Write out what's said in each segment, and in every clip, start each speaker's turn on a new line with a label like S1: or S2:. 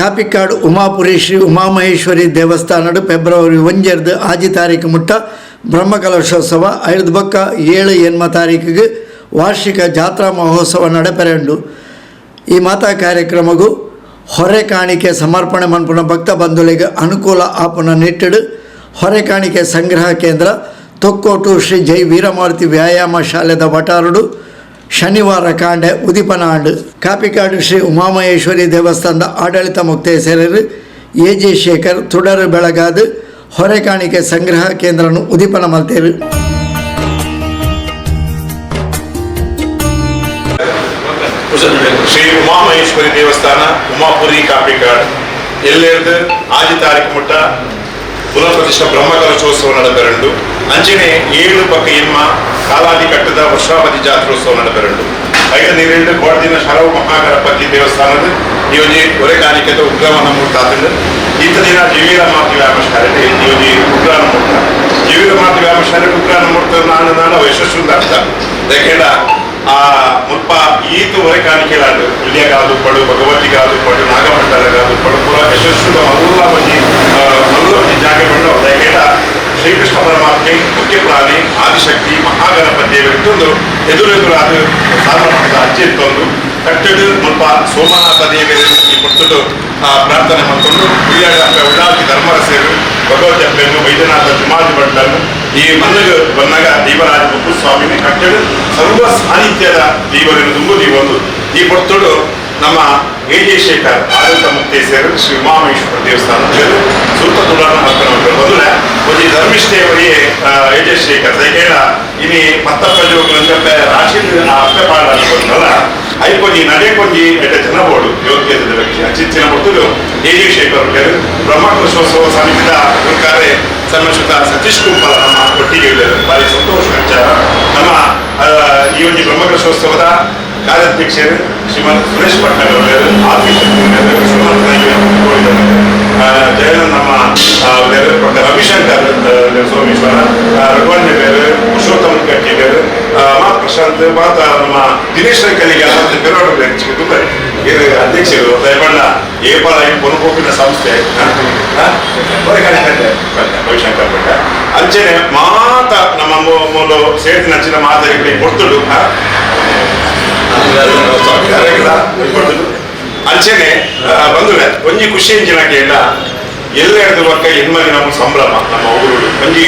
S1: Kapikad ಉಮಾಪುರಿ Shri Umamaheshwari ದೇವಸ್ಥಾನಡು February 1 ಆಜಿ ತಾರೀಕು ಮುಟ್ಟ ಬ್ರಹ್ಮಕಲಶೋತ್ಸವ 7 ತಾರೀಕಿಗೆ ವಾರ್ಷಿಕ ಜಾತ್ರಾ ಮಹೋತ್ಸವ ನಡೆಪೆರೆಂಡು ಈ ಮಾತಾ ಕಾರ್ಯಕ್ರಮಗೂ ಹೊರೆ ಕಾಣಿಕೆ ಸಮರ್ಪಣೆ ಮನ್ಪುನ ಭಕ್ತ ಬಂಧುಗಳಿಗೆ ಅನುಕೂಲ ಆಪುನ ನಿಟ್ಟಿಡು ಹೊರೆ ಕಾಣಿಕೆ ಸಂಗ್ರಹ ಕೇಂದ್ರ ತೊಕ್ಕೋಟು ಶ್ರೀ ಜೈ ವೀರಮಾರುತಿ ವ್ಯಾಯಾಮ ಶಾಲೆದ ವಟಾರುಡು ಶನಿವಾರ ಕಾಂಡೆ ಉದಿಪನಾಂಡು ಕಾಪಿಕಾಡು ಶ್ರೀ ಉಮಾಮಹೇಶ್ವರಿ ದೇವಸ್ಥಾನದ ಆಡಳಿತ ಮುಕ್ತೇಸರರು ಎ.ಜೆ. ಶೇಖರ್ ತುಡರು ಬೆಳಗಾದು ಹೊರೆ ಕಾಣಿಕೆ ಸಂಗ್ರಹ ಕೇಂದ್ರನು ಉದಿಪನ ಮಲ್ತೇರು.
S2: ಶ್ರೀ ಉಮಾಮಹೇಶ್ವರಿ ದೇವಸ್ಥಾನ ಉಮಾಪುರಿ ಕಾಪಿಕಾಡ್ ಎಲ್ಲೆರ್ದು ಆಜಿ ತಾರೀಕು ಮುಟ್ಟ ಪುನಃಪ್ರತಿಷ್ಠಾ ಬ್ರಹ್ಮಕಲಶೋತ್ಸವ ನಡೆದರೆಂಡು ಅಂಚನೆ 7 ಪಕ್ಕ ಎನ್ಮ ಕಾಲಾದಿ ಕಟ್ಟದ ವರ್ಷಾವಧಿ ಜಾತ್ರೋತ್ಸವ ನಡೆದರೆಂಡು ಐದು ನೀರೆಂಡು ಕೋಟದಿನ ಶರವು ಮಹಾಗಣಪತಿ ದೇವಸ್ಥಾನದ ಇವಜಿ ಹೊರೆ ಕಾಣಿಕೆದ ಉಗ್ರವನ ಮೂರ್ತಾತಂಡು ಈತ ದಿನ ಜೀವೀರ ಮಾತಿ ವ್ಯಾಯಾಮ ಶಾಲೆ ಇವಜಿ ಉಗ್ರಾನ ಮೂರ್ತ ಜೀವೀರ ಮಾತಿ ವ್ಯಾಯಾಮ ಶಾಲೆ ಉಗ್ರಾನ ಮೂರ್ತ ನಾನು ಯಶಸ್ಸು ಅರ್ಥ ಯಾಕೆಂಡ ಆ ಮುಲ್ಪ ಈತು ಹೊರೆ ಕಾಣಿಕೆಲಾಡು ಇಲ್ಲಿಯಾಗಾದು ಪಡು ಭಗವತಿಗಾದು ಪಡು ನಾಗಮಂಡಲಗಾದು ಪಡು ಪುರ ಯಶಸ್ಸು ಮಲ್ಲವಜಿ ಜಾಗ ಬಂದು ಯಾಕೆಂಡ ಶ್ರೀಕೃಷ್ಣ ಪರಮಾತ್ಮೆ ಮುಖ್ಯ ಪ್ರಾಣಿ ಆದಿಶಕ್ತಿ ಮಹಾಗಣಪತಿ ಇಟ್ಟೊಂದು ಎದುರಾದ ಸಾಧನ ಅಜ್ಜೆತ್ತೊಂದು ಕಟ್ಟಡು ಮುಲ್ಪ ಸೋಮನಾಥ ದೇವಿಯರು ಈ ಕೊಟ್ಟು ಪ್ರಾರ್ಥನೆ ಮಾಡಿಕೊಂಡು ಉಳ್ಳಾಲ್ತಿ ಧರ್ಮರಸರು ಭಗವತ್ ಅಪ್ಪೆಯನ್ನು ವೈದ್ಯನಾಥ ಜುಮಾಜಿ ಭಟ್ಟನ್ನು ಈ ಮನೆಗೆ ಬಂದಾಗ ದೀವರಾಜ ಮುಕ್ಕುಸ್ವಾಮಿನಿ ಕಟ್ಟಡು ಸರ್ವ ಸಾನ್ನಿಧ್ಯದ ದೀವರನ್ನು ತುಂಬುದಿ ಒಂದು ಈ ಕೊಟ್ಟು ನಮ್ಮ ಎ.ಜೆ. ಶೇಖರ್ ಆಡಳಿತ ಮುಕ್ತೇಸರು ಶ್ರೀ ಉಮಾಮಹೇಶ್ವರ ದೇವಸ್ಥಾನ ಸೂಕ್ತ ತುಳನ ಹಾಕೊಂಡು ಮೊದಲೇ ಒಂದು ಧರ್ಮಿಷ್ಠೆಯವರಿಗೆ ಎ.ಜೆ. ಶೇಖರ್ ಯಾಕೆಂಡ ಇನಿ ಮತ್ತಪ್ಪ ಜೋಗಂತೆ ರಾಶಿ ಅಪ್ಪೆ ಪಾಡ ಅನ್ಕೊಂಡಲ್ಲ ಐಕೊಂಜಿ ನಡೆಕೊಂಜಿ ಎಟ ಜನ ಬೋಡು ಯೋಗ್ಯದ ವ್ಯಕ್ತಿ ಅಚ್ಚಿನ ಮೊದಲು ಎ.ಜೆ. ಶೇಖರ್ ಬ್ರಹ್ಮಕಲಶೋತ್ಸವ ಸಮಿತಿದ ಸರ್ಕಾರೆ ಸನ್ಮಾನಿತ ಸತೀಶ್ ಕುಂಪಲ ನಮ್ಮ ಒಟ್ಟಿಗೆ ಭಾರಿ ಸಂತೋಷ ವಿಚಾರ. ನಮ್ಮ ಈ ಒಂದು ಬ್ರಹ್ಮಕಲಶೋತ್ಸವದ ಕಾರ್ಯಾಧ್ಯಕ್ಷರು ಶ್ರೀಮಂತ ಸುರೇಶ್ ಪಟ್ನಾಯಕ್ ಅವರು ಜಯನಂದ್ ನಮ್ಮ ಡಾಕ್ಟರ್ ರವಿಶಂಕರ್ ಸೋಮೇಶ್ವರ ರಘುವನ್ಯ ಬೇರೆ ಪುರುಷೋತ್ತಮ ಕಟ್ಟಿ ಬೇರೆ ಮಾತ್ ಪ್ರಶಾಂತ್ ಮಾತ ನಮ್ಮ ದಿನೇಶ್ ಕಲಿಗೆ ಬೇರೆ ಅಧ್ಯಕ್ಷರು ದಯಬಣ್ಣ ಏಪಾಲ ಪೊನಪೋಪಿನ ಸಂಸ್ಥೆ ರವಿಶಂಕರ್ ಪಟ್ಟ ಅಂಚನೆ ಮಾತ ನಮ್ಮ ಮೂಲ ಸೇರಿನ ಹಂಚಿನ ಮಾತರಿಗೆ ಕೊಡ್ತಡು ಅಂಚನೆ ಬಂದುಲೆ ಒಂಜಿ ಖುಷಿ ಎಂಜಿನಕ್ಕೆ ಇಲ್ಲ ಎಲ್ಲ ಹಿಡಿದು ವರ್ಕ ಹೆಣ್ಮರಿ ನಮ್ಮ ಸಂಭ್ರಮ ನಮ್ಮ ಊರು ಒಂಜಿ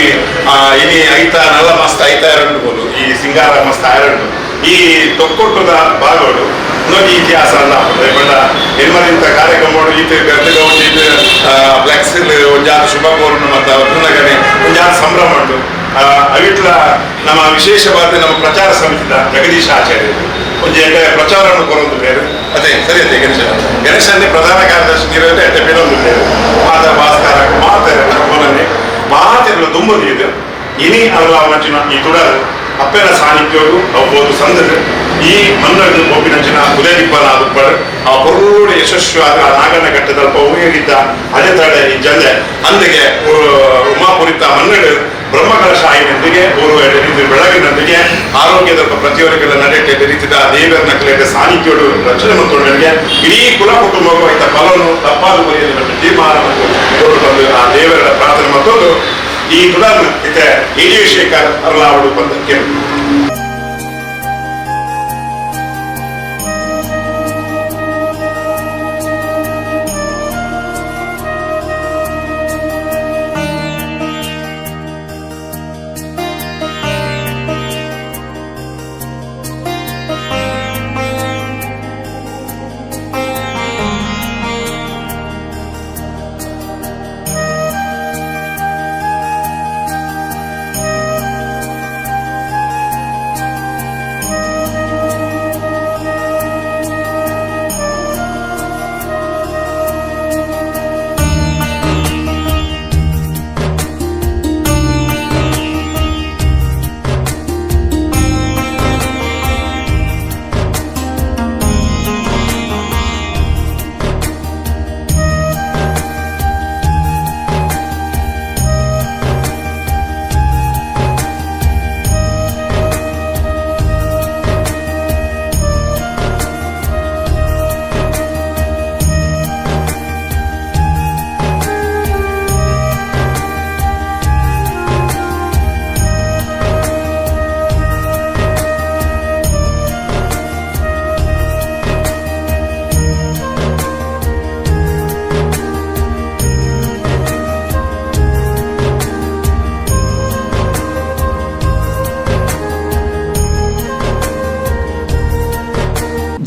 S2: ಇನಿ ಐತ ನಲ್ಲ ಮಸ್ತ್ ಐತ ಎರಡು ಬೋದು ಈ ಸಿಂಗಾರ ಮಸ್ತ್ ಎರಡು ಈ ತೊಕ್ಕೊಟ್ಟದ ಭಾಗಗಳು ಇನ್ನೊಂದು ಇತಿಹಾಸ ಅಲ್ಲ ಬಣ್ಣ ಹೆಣ್ಮರಿಂತ ಕಾರ್ಯಕ್ರಮಗಳು ಈತ ಗದ್ದೆಗ ಒಂದು ಫ್ಲೆಕ್ಸ್ ಒಂಜಾದ ಶುಭ ಕೋರಣ ಮತ್ತು ಅವೃಂದಗನೆ ಒಂಜಾದ ಸಂಭ್ರಮ ಉಂಟು ಅವಿಟ್ಲ ನಮ್ಮ ವಿಶೇಷವಾದ ನಮ್ಮ ಪ್ರಚಾರ ಸಮಿತಿದ ಜಗದೀಶ ಆಚಾರ್ಯರು ಒಂದು ಪ್ರಚಾರವನ್ನು ಕೊರೊಂದು ಬೇರೆ ಅದೇ ಸರಿ ಅದೇ ಗಣೇಶನೇ ಪ್ರಧಾನ ಕಾರ್ಯದರ್ಶಿ ಇರೋದೇ ಅಷ್ಟೇ ಬೇರೊಂದು ಬೇರೆ ಮಾತ ಭಾಸ್ಕರ ಮಾತೆಲ್ಲ ತುಂಬುದು ಇದು ಇನಿ ಅಲ್ಲಾವಚಿನ ಈ ತುಡರು ಅಪ್ಪೆನ ಸಾನ್ನಿಧ್ಯವು ಅವು ಸಂದರು ಈ ಮನ್ನಡು ಒಬ್ಬಿನಂಚಿನ ಉದಯದಿಪ್ಪನಾದ ಪಡು ಆ ಪೊರುಡು ಯಶಸ್ವಿಯಾದ ಆ ನಾಗನ ಘಟ್ಟದಲ್ಪ ಉಪಯೋಗಿದ್ದ ಅದೇ ತಡೆ ಈ ಜಲ್ಲೆ ಅಂದಿಗೆ ಉಮಾಪುರಿತ ಮನ್ನಡು ಬ್ರಹ್ಮಕಲಶ ಆಯಿನೊಂದಿಗೆ ರೀತಿ ಬೆಳಗಿನೊಂದಿಗೆ ಆರೋಗ್ಯದ ಪ್ರತಿಯೊಬ್ಬರಿಗೆಲ್ಲ ನಡೆಯುತ್ತೆ ರೀತಿಯ ದೇವರನ್ನ ಕಲೆಯ ಸಾನ್ನಿಧ್ಯೋಡು ರಚನೆ ಮತ್ತು ಇಡೀ ಕುಲ ಕುಟುಂಬಕ್ಕೂ ಇಂಥ ಫಲವನ್ನು ತಪ್ಪಾದ ಗುರಿಯಲ್ಲಿ ತೀರ್ಮಾನ ಬಂದು ಆ ದೇವರ ಪ್ರಾರ್ಥನೆ ಮತ್ತೊಂದು ಈ ತುಡಾನ ಎ.ಜೆ. ಶೇಖರ್ ಅರ್ಲಾವಡು ಬಂದಕ್ಕೆ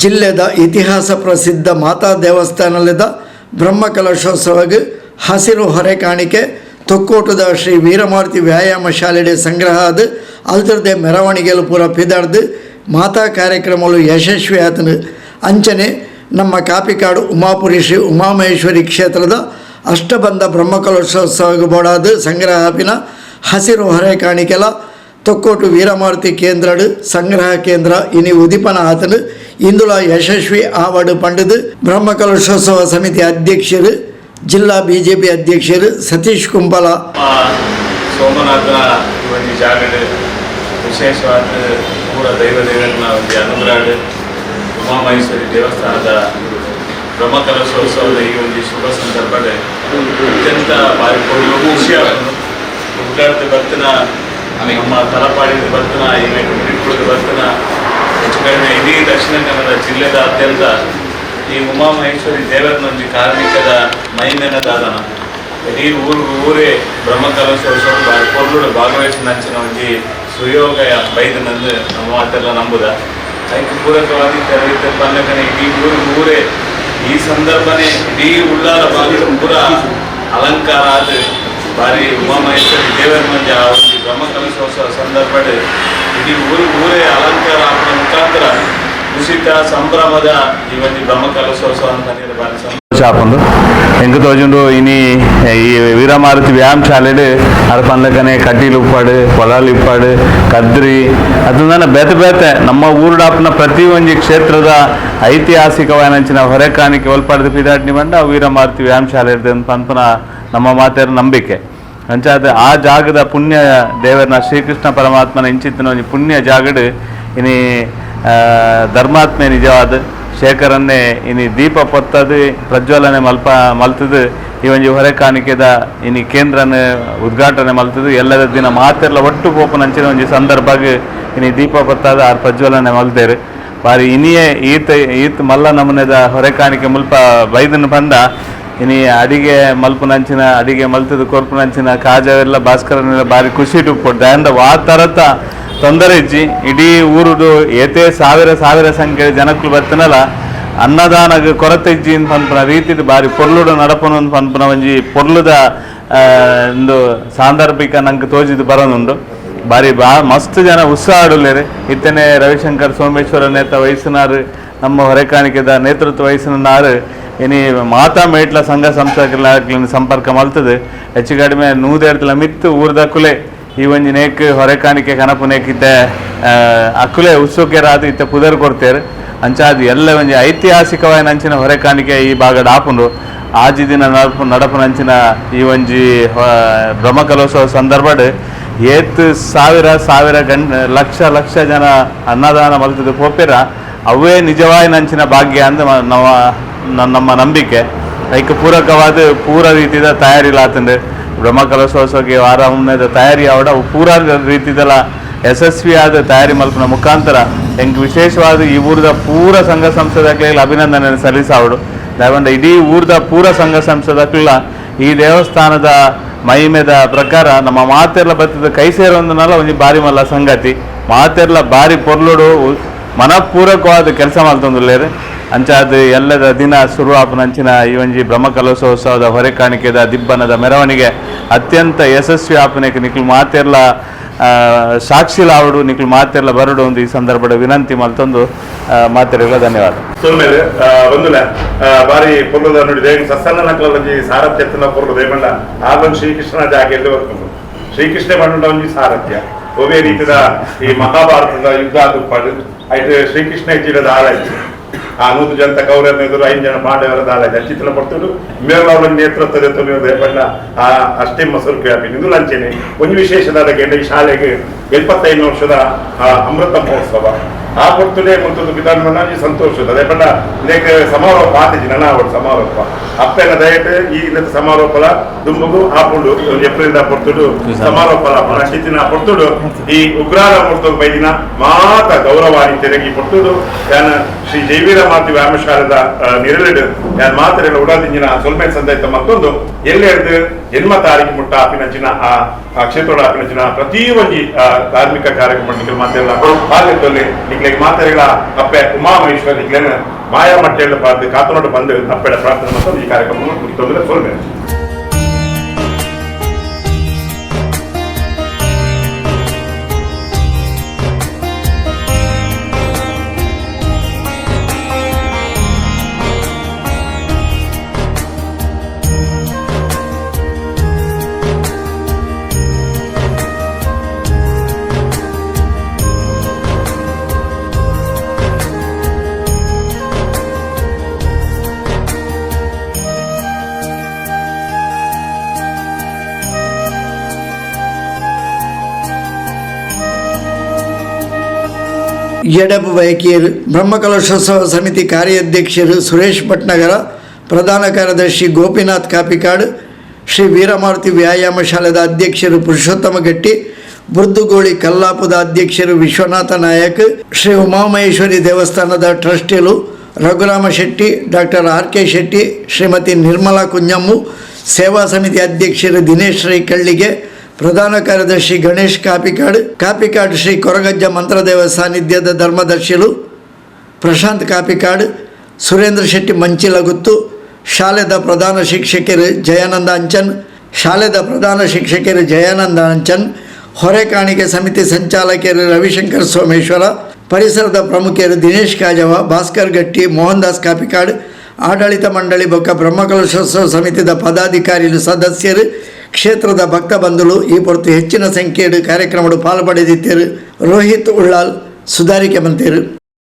S1: ಜಿಲ್ಲೆದ ಇತಿಹಾಸ ಪ್ರಸಿದ್ಧ ಮಾತಾ ದೇವಸ್ಥಾನದ ಬ್ರಹ್ಮಕಲಶೋತ್ಸವಕ್ಕೆ ಹಸಿರು ಹೊರೆ ಕಾಣಿಕೆ ತೊಕ್ಕೋಟದ ಶ್ರೀ ವೀರಮಾರುತಿ ವ್ಯಾಯಾಮ ಶಾಲೆಡೆ ಸಂಗ್ರಹ ಅದು ಅಲ್ತರದೆ ಮೆರವಣಿಗೆಲು ಪೂರ ಪಿದಾಡ್ದು ಮಾತಾ ಕಾರ್ಯಕ್ರಮಗಳು ಯಶಸ್ವಿ ಆತನು ಅಂಚನೆ ನಮ್ಮ ಕಾಪಿಕಾಡು ಉಮಾಪುರಿ ಶ್ರೀ ಉಮಾಮಹೇಶ್ವರಿ ಕ್ಷೇತ್ರದ ಅಷ್ಟಬಂಧ ಬ್ರಹ್ಮಕಲಶೋತ್ಸವಕ್ಕೆ ಬೋಡಾದು ಸಂಗ್ರಹ ಆಪಿನ ಹಸಿರು ಹೊರೆ ಕಾಣಿಕೆಲ ತೊಕ್ಕೋಟು ವೀರಮಾರುತಿ ಕೇಂದ್ರಡು ಸಂಗ್ರಹ ಕೇಂದ್ರ ಇನಿ ಉದಿಪನ ಆತನು ಇಂದುಲ ಯಶಸ್ವಿ ಆವಡು ಪಂಡದು ಬ್ರಹ್ಮಕಲಶೋತ್ಸವ ಸಮಿತಿ ಅಧ್ಯಕ್ಷರು ಜಿಲ್ಲಾ ಬಿಜೆಪಿ ಅಧ್ಯಕ್ಷರು ಸತೀಶ್ ಕುಂಬಲ
S3: ಸೋಮನಾಥನ ಒಂದು ಜಾಗಡ್ ವಿಶೇಷವಾದ ಪೂರ ದೈವದೇವರನ್ನ ಒಂದು ಅನುಗ್ರಹ ಉಮಾಮಹೇಶ್ವರಿ ದೇವಸ್ಥಾನದ ಬ್ರಹ್ಮಕಲಶೋತ್ಸವದ ಈ ಒಂದು ಶುಭ ಸಂದರ್ಭದ ಅತ್ಯಂತ ಭಾರಿ ಖುಷಿಯಾಗನ್ನು ಉದ್ಘಾಟನೆ ಬರ್ತನ ನಮ್ಮ ತಲಪಾಡಿದ ಬರ್ತನ ಈಗ ಕುಡಿದು ಬರ್ತನ ಹೆಚ್ಚು ಕಡಿಮೆ ಇಡೀ ದಕ್ಷಿಣ ಕನ್ನಡ ಜಿಲ್ಲೆದ ಅತ್ಯಂತ ಈ ಉಮಾಮಹೇಶ್ವರಿ ದೇವರನೊಂದು ಕಾರ್ಮಿಕದ ಮೈಮೆನದಾದನ ಇಡೀ ಊರೇ ಬ್ರಹ್ಮಕಲಶೋತ್ಸವ ಪೊರ್ಲುಡು ಭಾಗವಹಿಸಿ ನಂಚಿನ ಒಂದು ಸುಯೋಗ ಬೈದನಂದು ನಮ್ಮ ಮಾತೆಲ್ಲ ನಂಬುದ ಅದಕ್ಕೆ ಪೂರಕವಾಗಿ ತೆರಳಿದ್ದ ಪನ್ನಕನೆ ಇಡೀ ಊರೇ ಈ ಸಂದರ್ಭನೇ ಇಡೀ ಉಳ್ಳಾರ ಭಾಗದ ಪೂರ ಅಲಂಕಾರ ಆದ ಭಾರಿ ಉಮಾಮಹೇಶ್ವರಿ ದೇವರನೊಂದು ಆ ಒಂದು ಬ್ರಹ್ಮಕಲಶೋತ್ಸವ ಸಂದರ್ಭದ ಇಡೀ ಊರೇ ಅಲಂಕಾರ ಆದ ಮುಖಾಂತರ ಉಚಿತ ಸಂಭ್ರಮದ ಈ ಒಂದು ಬ್ರಹ್ಮಕಲಶೋತ್ಸವ ಅಂತ ಭಾರಿ
S4: ಶಾಪಂದು ಎಂಕು ತೋಜುಂಡು ಇನಿ ಈ ವೀರಮಾರುತಿ ವ್ಯಾಯಾಮ ಶಾಲೆಡು ಅದು ಪಂದಕನೆ ಕಡ್ಡಿಲು ಉಪ್ಪಾಡು ಕೊಲಾಲು ಇಪ್ಪಾಡು ಕದ್ರಿ ಅದನ್ನ ಬೇತೆ ನಮ್ಮ ಊರುಡಾಪನ ಪ್ರತಿ ಒಂದು ಕ್ಷೇತ್ರದ ಐತಿಹಾಸಿಕವಾದಂಚಿನ ಹೊರೆ ಕಾಣಿಕೆ ಒಲ್ಪಾಡ್ದು ಪಿದಾಡ್ನಿ ಬಂಡ ವೀರಮಾರುತಿ ವ್ಯಾಯಾಮ ಶಾಲೆ ಇರ್ದು ಪಂಪನ ನಮ್ಮ ಮಾತೆರ ನಂಬಿಕೆ ಅಂಚಾದ ಆ ಜಾಗದ ಪುಣ್ಯ ದೇವರನ ಶ್ರೀಕೃಷ್ಣ ಪರಮಾತ್ಮನ ಇಂಚಿತ್ತಿನ ಒಂದು ಪುಣ್ಯ ಜಾಗಡು ಇನಿ ಧರ್ಮಾತ್ಮೆ ನಿಜವಾದ ಶೇಖರನ್ನೇ ಇನಿ ದೀಪ ಪೊತ್ತದು ಪ್ರಜ್ವಲನೆ ಮಲ್ತದು ಈ ಒಂದು ಹೊರೆ ಕಾಣಿಕೆದ ಇನಿ ಕೇಂದ್ರನ ಉದ್ಘಾಟನೆ ಮಲ್ತದು ಎಲ್ಲದ ದಿನ ಮಾತೆಲ್ಲ ಒಟ್ಟು ಪೋಪನಂಚಿನ ಒಂದು ಸಂದರ್ಭಗೆ ಇನಿ ದೀಪ ಪೊತ್ತಾದ ಆ ಪ್ರಜ್ವಲನೆ ಮಲ್ತೇರು ಬಾರಿ ಇನಿಯೇ ಈತ ಮಲ್ಲ ನಮೂನೆದ ಹೊರೆ ಕಾಣಿಕೆ ಮುಲ್ಪ ಬೈದನ್ನು ಬಂದ ಇನಿ ಅಡಿಗೆ ಮಲ್ಪುನಂಚಿನ ಅಡಿಗೆ ಮಲ್ತದು ಕೊರ್ಪುನಂಚಿನ ಕಾಜವೆಲ್ಲ ಭಾಸ್ಕರನೆಲ್ಲ ಬಾರಿ ಖುಷಿ ಟುಕ್ಕೊಡ್ದೆ ಅಂದ ಆ ಥರದ ತೊಂದರೆ ಇಜ್ಜಿ ಇಡೀ ಊರುದು ಏತೇ ಸಾವಿರ ಸಂಖ್ಯೆ ಜನಕ್ಕಳು ಬರ್ತನಲ್ಲ ಅನ್ನದಾನಗ ಕೊರತೆ ಇಜ್ಜಿ ಅಂತ ಪನ್ಪನ ರೀತಿದು ಬಾರಿ ಪೊರ್ಲುಡು ನಡಪನು ಅಂತ ಪನ್ಪನ ಒಂಜಿ ಪೊರ್ಲುದ ಒಂದು ಸಾಂದರ್ಭಿಕ ನಂಗೆ ತೋಜಿದು ಬರೋನುಂಡು ಬಾರಿ ಮಸ್ತ್ ಜನ ಉತ್ಸಾಹಡುಲ್ಲೇರಿ ಇತ್ತನೆ ರವಿಶಂಕರ್ ಸೋಮೇಶ್ವರ ನೇತ ವಯಸ್ಸಿನಾರು ನಮ್ಮ ಹೊರೆಕಾಣಿಕೆದ ನೇತೃತ್ವ ವಯಸ್ಸಿನಾರು ಇನಿ ಮಾತಾ ಮೇಟ್ಲ ಸಂಘ ಸಂಸ್ಥೆಗಳ ಸಂಪರ್ಕ ಮಲ್ತದೆ ಹೆಚ್ಚು ಕಡಿಮೆ 100 ಮಿತ್ತು ಊರ್ದಕ್ಕುಲೆ ಈ ಒಂದು ನೇಕ್ ಹೊರೆ ಕಾಣಿಕೆ ಕನಪು ನೇಕಿತ್ತೆ ಅಕ್ಕುಲೆ ಉತ್ಸುಕರಾದ ಇತ್ತ ಪುದರ್ ಕೊಡ್ತೇರು ಅಂಚಾದ ಎಲ್ಲ ಒಂದು ಐತಿಹಾಸಿಕವಾಗಿ ನಂಚಿನ ಹೊರೆ ಕಾಣಿಕೆ ಈ ಭಾಗದ ಆಪುಂಡು ಆಜಿ ದಿನ ನಡಪುನಂಚಿನ ಈ ಒಂಜಿ ಬ್ರಹ್ಮಕಲೋತ್ಸವ ಸಂದರ್ಭಡ್ ಏತ್ ಸಾವಿರ ಲಕ್ಷ ಜನ ಅನ್ನದಾನ ಮಲ್ತದ ಪೋಪೆರ ಅವೇ ನಿಜವಾಯಿ ನಂಚಿನ ಭಾಗ್ಯ ಅಂದ ನಮ್ಮ ನಂಬಿಕೆ ಅದಕ್ಕೆ ಪೂರಕವಾದ ಪೂರ ರೀತಿಯ ತಯಾರಿಲಾತಂದು ಬ್ರಹ್ಮಕಲಶೋತ್ಸವಕ್ಕೆ ವಾರ ಮುನ್ನದ ತಯಾರಿ ಅವಡ ಪೂರ ರೀತಿದಲ್ಲ ಯಶಸ್ವಿಯಾದ ತಯಾರಿ ಮಲ್ಪನ ಮುಖಾಂತರ ಹೆಂಗೆ ವಿಶೇಷವಾದ ಈ ಊರದ ಪೂರ ಸಂಘ ಸಂಸ್ಥೆದಾಗಲಿ ಅಭಿನಂದನೆ ಸಲ್ಲಿಸಾವಡು ದಯವಂಡ ಇಡೀ ಊರದ ಪೂರ ಸಂಘ ಸಂಸ್ಥೆದಾಗಲಿಲ್ಲ ಈ ದೇವಸ್ಥಾನದ ಮಹಿಮೆದ ಪ್ರಕಾರ ನಮ್ಮ ಮಾತೆರ್ಲ ಬತ್ತದ ಕೈ ಸೇರೊಂದನಲ್ಲ ಒಂದು ಬಾರಿ ಮಲ್ಲ ಸಂಗತಿ ಮಾತೆರ್ಲ ಬಾರಿ ಪೊರ್ಲುಡು ಮನಪೂರ್ವಕವಾದ ಕೆಲಸ ಮಲ್ತೊಂದುಲ್ಲೇರು ಅಂಚಾದ ಎಲ್ಲದ ದಿನ ಶುರುವಾಪನಂಚಿನ ಈ ಒಂಜಿ ಬ್ರಹ್ಮಕಲಶೋತ್ಸವದ ಹೊರೆ ಕಾಣಿಕೆದ ದಿಬ್ಬನದ ಮೆರವಣಿಗೆ ಅತ್ಯಂತ ಯಶಸ್ವಿ ಆಪನೆಗೆ ನಿಕ್ಲು ಮಾತೆರ್ಲ ಸಾಕ್ಷಿಲಾವಡು ನಿಕ್ಲು ಮಾತೆರ್ಲ ಬರಡು ಒಂದು ಈ ಸಂದರ್ಭದ ವಿನಂತಿ ಮಲ್ತೊಂದು ಮಾತೆರ್ಲ ಧನ್ಯವಾದ
S2: ಸೊಲ್ಮೇಲೆ ಒಂದುಲೆ ಬಾರಿ ಪೊರ್ಲದ ನುಡಿದೆ ಸಸ್ಸನ್ನ ನಕಲ ಒಂಜಿ ಸಾರಥ್ಯ ಪೊರ್ಲು ದೇಮಂಡ ಆಗೊಂದು ಶ್ರೀಕೃಷ್ಣ ಜಾಗ ಎಲ್ಲಿ ಬರ್ಕೊಂಡು ಶ್ರೀಕೃಷ್ಣ ಬಂಡ ಒಂಜಿ ಸಾರಥ್ಯ ಒವೇ ರೀತಿಯ ಈ ಮಹಾಭಾರತದ ಯುದ್ಧ ಅದು ಐದು ಶ್ರೀಕೃಷ್ಣ ಇಚ್ಚಿರದ ಆಳಾಯ್ತು ಆ 100 ಜನ ಕೌರವನ ಎದುರು 5 ಜನ ಪಾಂಡವರ ದಾಳ ಚಿತ್ರ ಪಡ್ತುಡು ಮೇಲವರ ನೇತೃತ್ವದ ಬಣ್ಣ ಆ ಅಷ್ಟೇ ಮಸೂರು ವ್ಯಾಪಿ ನಿಂದು ಲಂಚನೆ ಒಂದು ವಿಶೇಷದ ಈ ಶಾಲೆಗೆ 75 ವರ್ಷದ ಅಮೃತ ಮಹೋತ್ಸವ ಆ ಪೊರ್ತುಡೆ ಮುಂತದ್ದು ವಿಧಾನ ಸಂತೋಷದ ಅದೇ ಬಣ್ಣ ನೇಕ ಸಮಾರೋಪ ಆದಿಜಿ ನನ್ನ ಸಮಾರೋಪ ಅಪ್ಪನ ದಯಟೆ ಈ ಸಮಾರೋಪಲ ದುಂಬುಗು ಆಪುಂಡು ಏಪ್ರಿಲ್ ಪೊರ್ತುಡು ಸಮಾರೋಪಲ ಚಿತ್ತಿನ ಪೊರ್ತುಡು ಈ ಉಗ್ರಾಲ ಮುಡ್ತದ ಬೈದಿನ ಮಾತ ಗೌರವಾಣಿ ತೆರಗಿ ಪೊರ್ತುಡು ಯಾನ ಶ್ರೀ ಜೈವೀರಮಾರುತಿ ವ್ಯಾಯಾಮ ಶಾಲೆದ ನೆರಳಿಡು ಯಾನ್ ಮಾತರೆಲ್ಲ ಉಡಾದಿಂಜಿನ ಸೊಲ್ಮೆ ಸಂದೈತ ಮತ್ತೊಂದು ಎಲ್ಲೆರ್ದು ಜನ್ಮ ತಾರೀಕು ಮುಟ್ಟ ಆಪಿನಂಚಿನ ಆ ಕ್ಷೇತ್ರದ ಆಪಿನಂಚಿನ ಪ್ರತಿ ಒಂಜಿ ಧಾರ್ಮಿಕ ಕಾರ್ಯಕ್ರಮ ಮಾತೆಲ್ಲ ಪಾಲ್ಗೊಳ್ಳಿ ಇಕ್ಲಿಗೆ ಮಾತಾಡಿಗಳ ಅಪ್ಪೆ ಉಮಾಮಹೇಶ್ವರಿ ಇಕ್ಲೇನ ಮಾಯಾ ಮಟ್ಟೆಲ್ಲ ಪಾರ್ದು ಕಾತನೋಡು ಬಂದು ಅಪ್ಪೆಡ ಪ್ರಾರ್ಥನೆ ಮತ್ತು ಈ ಕಾರ್ಯಕ್ರಮ ತೊಂದರೆ ಸೋಲ್ಬೇಕು.
S1: ಎಡಬು ಬಯಕೀರ್ ಬ್ರಹ್ಮಕಲಶೋತ್ಸವ ಸಮಿತಿ ಕಾರ್ಯಾಧ್ಯಕ್ಷರು ಸುರೇಶ್ ಭಟ್ನಗರ, ಪ್ರಧಾನ ಕಾರ್ಯದರ್ಶಿ ಗೋಪಿನಾಥ್ ಕಾಪಿಕಾಡ್, ಶ್ರೀ ವೀರಮಾರುತಿ ವ್ಯಾಯಾಮ ಶಾಲೆದ ಅಧ್ಯಕ್ಷರು ಪುರುಷೋತ್ತಮ ಗಟ್ಟಿ, ಬುರ್ದುಗೋಳಿ ಕಲ್ಲಾಪುದ ಅಧ್ಯಕ್ಷರು ವಿಶ್ವನಾಥ ನಾಯಕ್, ಶ್ರೀ ಉಮಾಮಹೇಶ್ವರಿ ದೇವಸ್ಥಾನದ ಟ್ರಸ್ಟಿಗಳು ರಘುರಾಮ ಶೆಟ್ಟಿ, ಡಾಕ್ಟರ್ ಆರ್.ಕೆ. ಶೆಟ್ಟಿ, ಶ್ರೀಮತಿ ನಿರ್ಮಲಾ ಕುಂಜಮ್ಮು, ಸೇವಾ ಸಮಿತಿ ಅಧ್ಯಕ್ಷರು ದಿನೇಶ್ ರೈ ಕಳ್ಳಿಗೆ, ಪ್ರಧಾನ ಕಾರ್ಯದರ್ಶಿ ಗಣೇಶ್ ಕಾಪಿಕಾಡ್ ಶ್ರೀ ಕೊರಗಜ್ಜ ಮಂತ್ರದೇವ ಸಾನ್ನಿಧ್ಯದ ಧರ್ಮದರ್ಶಿಗಳು ಪ್ರಶಾಂತ್ ಕಾಪಿಕಾಡ್, ಸುರೇಂದ್ರ ಶೆಟ್ಟಿ ಮಂಚಿಲಗುತ್ತು, ಶಾಲೆದ ಪ್ರಧಾನ ಶಿಕ್ಷಕರು ಜಯಾನಂದ ಅಂಚನ್, ಹೊರೆಕಾಣಿಕೆ ಸಮಿತಿ ಸಂಚಾಲಕರು ರವಿಶಂಕರ್ ಸೋಮೇಶ್ವರ, ಪರಿಸರದ ಪ್ರಮುಖರು ದಿನೇಶ್ ಕಾಜವ, ಭಾಸ್ಕರ್ ಗಟ್ಟಿ, ಮೋಹನ್ ದಾಸ್ ಕಾಪಿಕಾಡ್, ಆಡಳಿತ ಮಂಡಳಿ ಬೊಕ್ಕ ಬ್ರಹ್ಮಕಲಶೋತ್ಸವ ಸಮಿತಿದ ಪದಾಧಿಕಾರಿಗಳು ಸದಸ್ಯರು, ಕ್ಷೇತ್ರದ ಭಕ್ತ ಬಂಧುಗಳು ಈ ಹೊರತು ಹೆಚ್ಚಿನ ಸಂಖ್ಯೆಯ ಕಾರ್ಯಕ್ರಮಗಳು ಪಾಲ್ಪಡೆದಿದ್ದರು. ರೋಹಿತ್ ಉಳ್ಳಾಲ್, ಸುಧಾರಿಕೆ ಮಂತೇರು.